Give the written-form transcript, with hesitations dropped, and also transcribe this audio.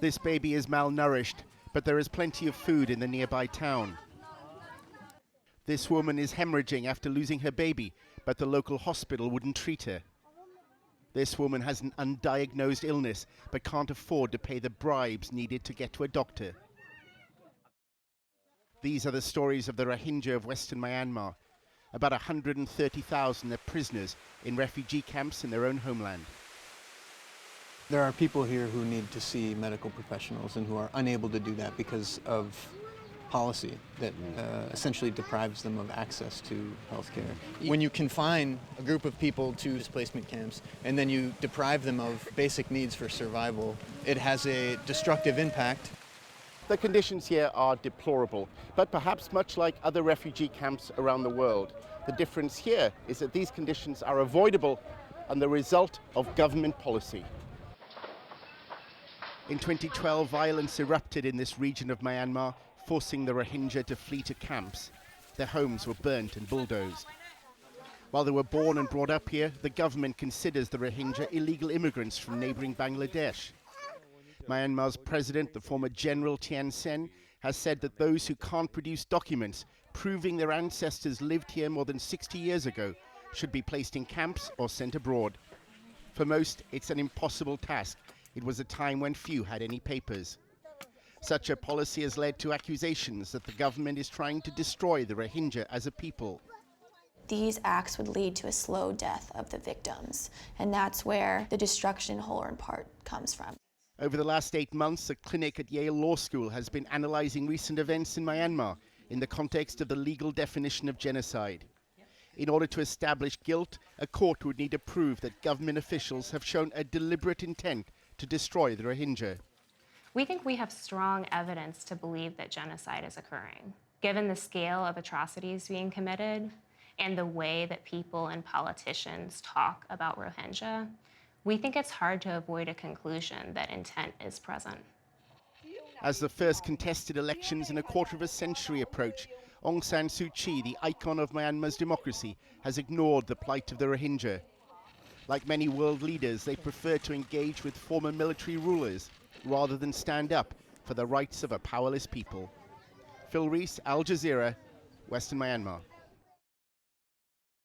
This baby is malnourished, but there is plenty of food in the nearby town. This woman is hemorrhaging after losing her baby, but the local hospital wouldn't treat her. This woman has an undiagnosed illness, but can't afford to pay the bribes needed to get to a doctor. These are the stories of the Rohingya of Western Myanmar. About 130,000 are prisoners in refugee camps in their own homeland. There are people here who need to see medical professionals and who are unable to do that because of policy that essentially deprives them of access to health care. When you confine a group of people to displacement camps and then you deprive them of basic needs for survival, it has a destructive impact. The conditions here are deplorable, but perhaps much like other refugee camps around the world, the difference here is that these conditions are avoidable and the result of government policy. In 2012, violence erupted in this region of Myanmar, forcing the Rohingya to flee to camps. Their homes were burnt and bulldozed. While they were born and brought up here, the government considers the Rohingya illegal immigrants from neighboring Bangladesh. Myanmar's president, the former General Thein Sein, has said that those who can't produce documents proving their ancestors lived here more than 60 years ago should be placed in camps or sent abroad. For most, it's an impossible task. It was a time when few had any papers. Such a policy has led to accusations that the government is trying to destroy the Rohingya as a people. These acts would lead to a slow death of the victims, and that's where the destruction, whole or in part, comes from. Over the last 8 months, a clinic at Yale Law School has been analyzing recent events in Myanmar in the context of the legal definition of genocide. In order to establish guilt, a court would need to prove that government officials have shown a deliberate intent to destroy the Rohingya. We think we have strong evidence to believe that genocide is occurring, given the scale of atrocities being committed and the way that people and politicians talk about Rohingya. We think it's hard to avoid a conclusion that intent is present. As the first contested elections in a quarter of a century approach, Aung San Suu Kyi, the icon of Myanmar's democracy, has ignored the plight of the Rohingya. Like many world leaders, they prefer to engage with former military rulers rather than stand up for the rights of a powerless people. Rees, Al Jazeera, Western Myanmar.